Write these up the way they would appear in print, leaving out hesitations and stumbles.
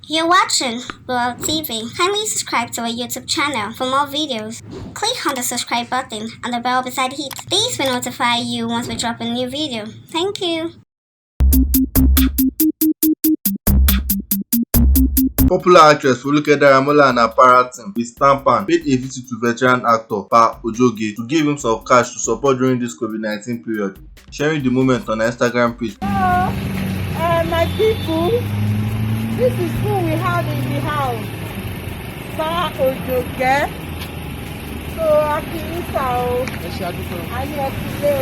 You're watching World TV. Kindly subscribe to our YouTube channel for more videos. Click on the subscribe button and the bell beside it. These will notify you once we drop a new video. Thank you. Popular actress Foluke Daramola and her para team with Stampan paid a visit to veteran actor Ojoge to give him some cash to support during this COVID-19 period, sharing the moment on her Instagram page. My people, this is who we have in the house. Ojoge. So Akilisa o. Ani ẹkúlé o.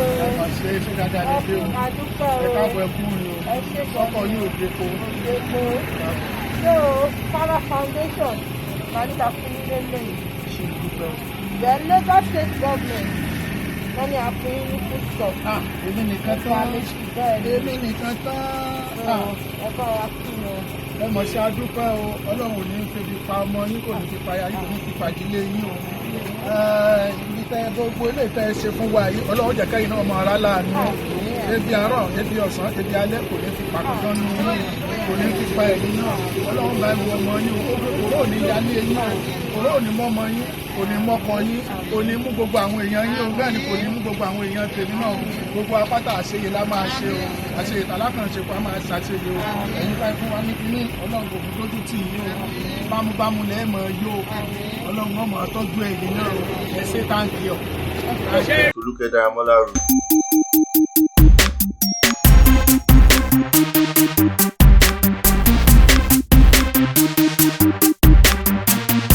So Para Foundation, Manita Funilele. The Lagos State Government, money are paying you food stuff. Èmi nìkan tán. Ẹ̀kọ́ wa kí ni o. Ẹ mọ̀ sí adúpẹ́ o, Ọlọ́run ò ní fi pa ọmọ yín, kò ní fi pa aya yín, kò ní fi fàjílé yín o. Ibi tẹ́ gbogbo ilé tẹ́ ṣe fún wa yìí, Ọlọ́run jẹ́ kẹ́yìn náà mọ ara láàánú. Ebi àárọ̀, ebi ọ̀sán, ebi alẹ́ kò ní fi pa kankan nù yín, kò ní fi pa ẹ̀yìn náà. Ọlọ́run bá ẹ̀wọ̀ ọmọ yín, òró ò ní yálé yín, òró ò ní mọ́mọ yín, kò ní mọ́kọ yín, kò ní mú gbogbo àwọn èèyàn yín o, bẹ́ẹ̀ ni kò ní mú gbogbo àwọn èèyàn tèmi náà o. Gbogbo apáta àṣeyẹ la máa ṣe o, àṣeyẹ tàlákànṣe pa máa ṣàṣeyẹ o. Ẹ̀yin báyìí fún wa ní kíní, Ọlọ́run kò fi tójú tì yín o. Bámúbámú lẹ́ẹ̀ mọ̀ yó, Ọlọ́run ọmọ tọ́jú ẹ̀yin náà o. Ẹ ṣé thank you. Foluke Daramola wrote.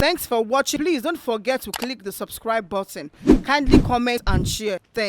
Thanks for watching. Please don't forget to click the subscribe button. Kindly comment and share. Thanks.